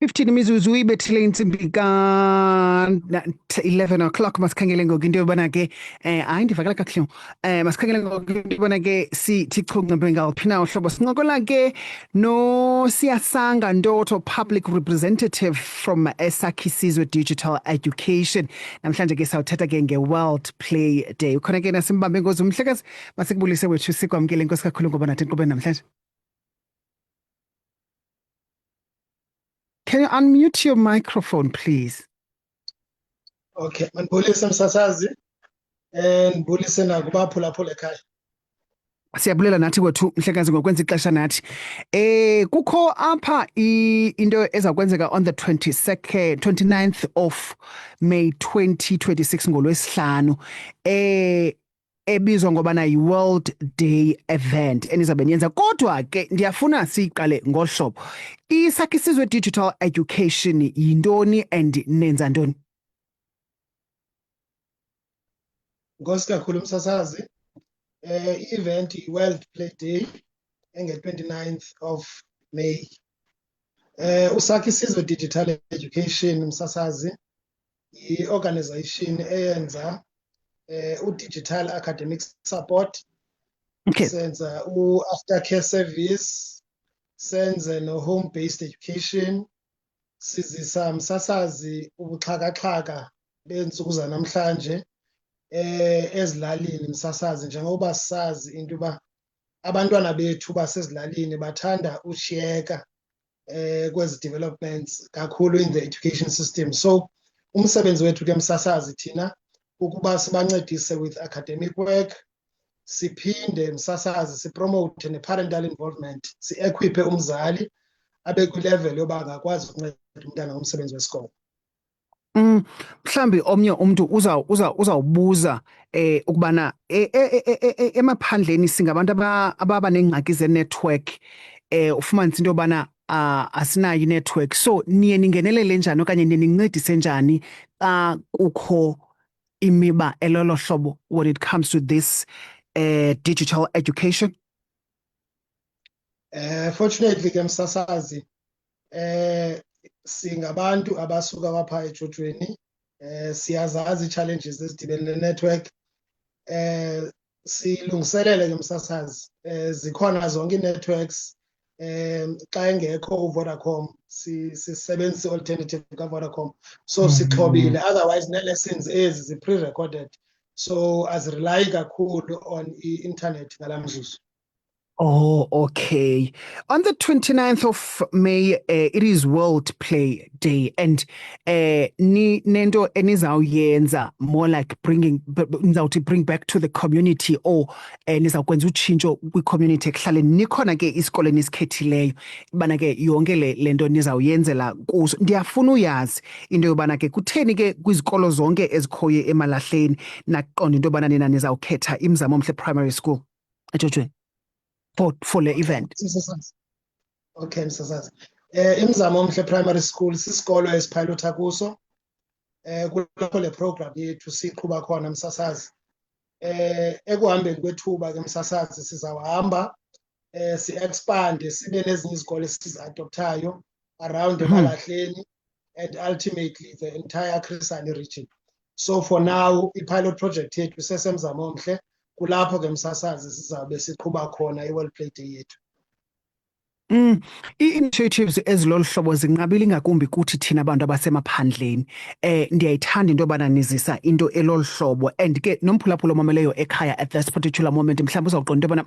15 imizuzu ibethile intsimbi ka-11 o'clock. Masikhangele ngoku into yobana ke hayi ndivakala kakuhle. Masikhangele ngoku into yobana ke sithi chunqembe ngaliphi na uhlobo. Sincokola ke noSiyasanga Ndotho, public representative from Esakhi Sizwe Digital Education. Namhlanje ke sawuthetha ke nge-World Play Day. Ukhona ke nasimbambe ngozi umhlekazi, masikubulise wethu sikwamkele inkosi kakhulu ngoba nathi enkqubeni namhlanje. Can you unmute your microphone, please? Okay, mandibulise msasazi, ndibulise nakubaphulaphula ekhaya. Siyabulela nathi wethu mhlekazi ngokwenza ixesha nathi. Kukho apha into ezakwenzeka on the 29th of May 2026 ngolwesihlanu. Ebizwa ngobana yi-World Day event enizabe niyenza, kodwa ke ndiyafuna siyiqale ngohlobo. Isakhi Sizwe Digital Education yintoni and nenza ntoni? Nkosi kakhulu msasazi. I-event yi-World Play Day enge-29th of May. Usakhi Sizwe Digital Education msasazi yi-organization eyenza digital academic support. Okay. Senza aftercare service, senze no home-based education, sizisa msasazi ubuxhakaxhaka beentsuku zanamhlanje ezilalini msasazi, njengoba sazi into yoba abantwana bethu basezilalini bathanda ushiyeka kwezi developments kakhulu in the education system. So umsebenzi wethu ke msasazi thina ukuba sibancedise with academic work, siphinde msasazi sipromote ne-parental involvement, si-equipe umzali abe kwi-level yoba angakwazi ukunceda umntana ngomsebenzi wesikolo. Mhlambi omnye umuntu uzawubuza ukubana emaphandleni singabantu ababa nengxaki ze-network, ufumanisa into yobana asinayo i-network, so niye ningenelele njani okanye niye nincedise njani xa kukho imiba elolo hlobo when it comes to this digital education? Fortunately ke msasazi, singabantu abasuka kwapha eJojweni, siyazazi challenges ezidibene ne-network. Silungiselele ke msasazi, zikhona zonke ii-networks. Xa engekho uVodacom sisebenzisa i-alternative kaVodacom, so sixhobile. Otherwise ne-lessons ezi zi-pre-recorded, so azirelayi kakhulu on i-internet ngala mzuzu. Oh, okay. On the 29th of May, it is World Play Day, and nento enizawuyenza more like bring back to the community, or nizawukwenza utshintsho kwi-community ekuhlaleni. Nikhona ke isikole nisikhethileyo bana ke yonke le nto nizawuyenzela kuso. Ndiyafuna uyazi into yobana ke kutheni ke kwizikolo zonke ezikhoyo eMalahleni naqonda into yobana nina nizawukhetha iMzamo Omhle Primary School eJojweni for the event. Okay msasazi, iMzamo Omhle Primary School sisikolo esipilota kuso, kulapho le program yethu siqhuba khona msasazi. Ekuhambeni kwethuba ke msasazi sizawuhamba si-expande, sibe nezinye izikole esizi-adoptayo around eMalahleni and ultimately the entire Chris Hani region. So for now i-pilot project yethu sesemzamo omhle, kulapho ke msasazi sizawube siqhuba khona i-World Play Day yethu. I-initiatives ezilolu hlobo zinqabile ngakumbi kuthi thina abantu abasemaphandleni. Ndiyayithanda into yobana nizisa into elolu hlobo, and ke nomphulaphula omameleyo ekhaya at this particular moment mhlawumbi uzawuqonda into yobana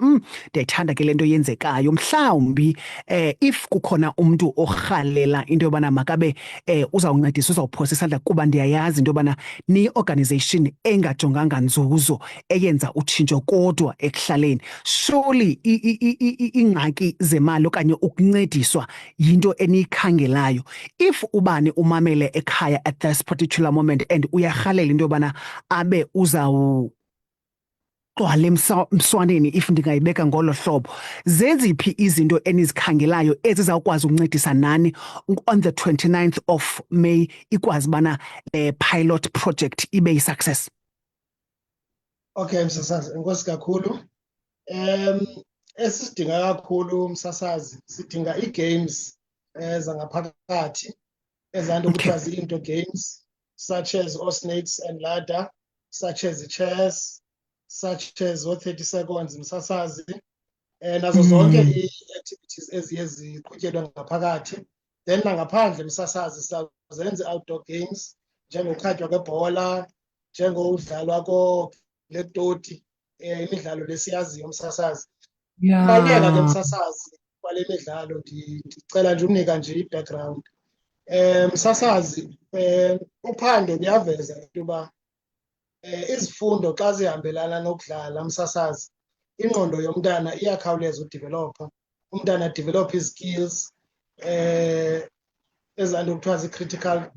ndiyayithanda ke le nto yenzekayo. Mhlawumbi if kukhona umntu orhalela into yobana makabe uzawuncedisa, uzawuphosa isandla, kuba ndiyayazi into yobana niyi-organization engajonganga nzuzo eyenza utshintsho kodwa ekuhlaleni. Surely iingxaki zemali okanye ukuncediswa yinto eniyikhangelayo. If ubani umamele ekhaya at this particular moment and uyarhalela into yobana abe uzawugcwala emswaneni, if ndingayibeka ngolo hlobo, zeziphi izinto enizikhangelayo ezizawukwazi ukuncedisa nani on the 29th of May ikwazi bana pilot project ibe yi-success? Okay msasazi, enkosi kakhulu. Esidinga kakhulu msasazi, sidinga ii-games zangaphakathi ezanto Okay. kuthiwa zii-indoor games such as snakes and ladder, such as chess, such as 30 seconds msasazi, nazo zonke ii-activities eziye ziqhutyelwe ngaphakathi. Then nangaphandle msasazi sizenze outdoor games njengokhatywa kwebhola, njengodlalwa koo-black toti, imidlalo lesiyaziyo msasazi. Kubaluleka ke msasazi kwale midlalo, ndicela nje unika nje i-background. Msasazi, uphando luyaveza into yoba izifundo xa zihambelana nokudlala msasazi, ingqondo yomntana iyakhawuleza udivelopha. Umntana adevelophe ii-skills ezanto kuthiwa zii-critical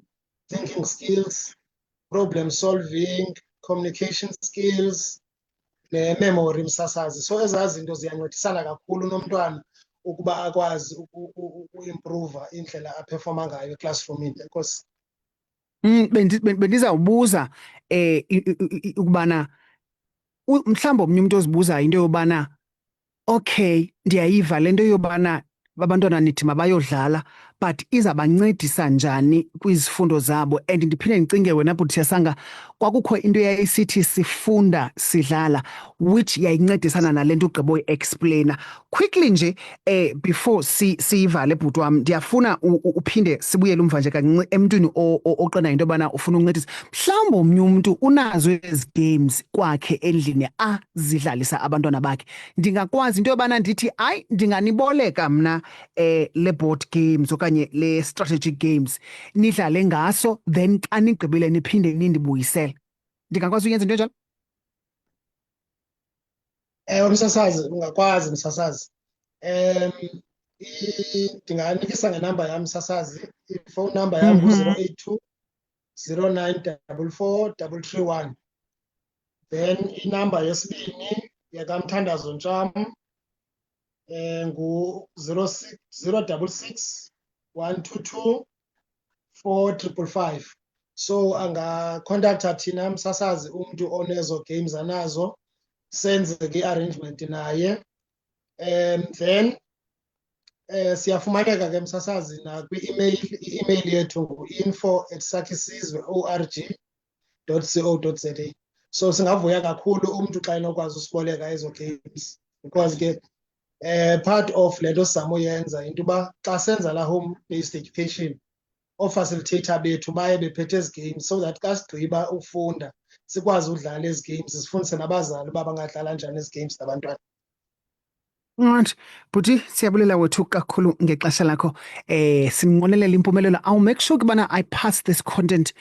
thinking skills, problem solving, communication skills ne-memory msasazi. So ezaa zinto ziyancedisana kakhulu nomntwana ukuba akwazi ukuimprova indlela aphefoma ngayo eklasroomini. Enkosi. Bendizawubuza ukubana mhlawumbi omnye umuntu ozibuzayo into yobana okay, ndiyayiva le nto yobana abantwana nithi mabayodlala, but izabancedisa njani kwizifundo zabo? And ndiphinde ndicinge wena bhuti Siyasanga, kwakukho into eyayisithi sifunda sidlala, which yayincedisana nale nto ugqiba uyi-explainer. Quickly nje, before siyivale bhuti wam, ndiyafuna uphinde sibuyele umva nje kancinci emntwini oqondayo into yobana ufuna uncedisa. Mhlawumbi omnye umntu unazo ezi games kwakhe endlini azidlalisa abantwana bakhe. Ndingakwazi into yobana ndithi, hayi, ndinganiboleka mna le board games okanye le strategic games, nidlale ngaso, then xa nigqibile niphinde nindibuyisele. Ndingakwazi uyenza into enjalo? Ewe msasazi, ungakwazi msasazi. Ndinganikisa ngenamba yam msasazi. Ifowuni namba yam ngu-082 0944 331. Then inamba yesibini yakamthandazo Ntsham ngu-066 122 4555. So angakhontaktha thina msasazi umntu onezo games anazo, senze ke i-arrangement naye. Then siyafumaneka ke msasazi nakwi-email. I-email yethu ngu-info@sakisizwe.org.co.za. So singavuya kakhulu umntu xa enokwazi usiboleka ezo games, because ke part of le nto sizama uyenza into yoba xa senza la home-based education, oofacilitator bethu baye bephethe ezi games so that xa sigqiba ufunda sikwazi udlala ezi games, sifundise nabazali uba bangadlala njani ezi games nabantwana. Right. Bhuti, siyabulela wethu kakhulu ngexesha lakho. Simnqwenelela impumelelo. I'll make sure ukubana I pass this content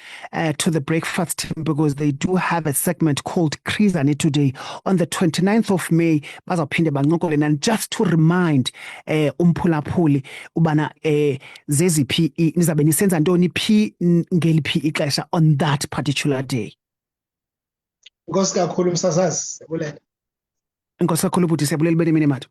to the breakfast team, because they do have a segment called Krizani today on the 29th of May. Bazawuphinde bancokole, and just to remind umphulaphuli ubana zeziphi nizabe nisenza ntoni phi ngeliphi ixesha on that particular day. Inkosi kakhulu msasazi, siyabulela. Enkosi kakhulu bhuti, siyabulela ibe nemini matho.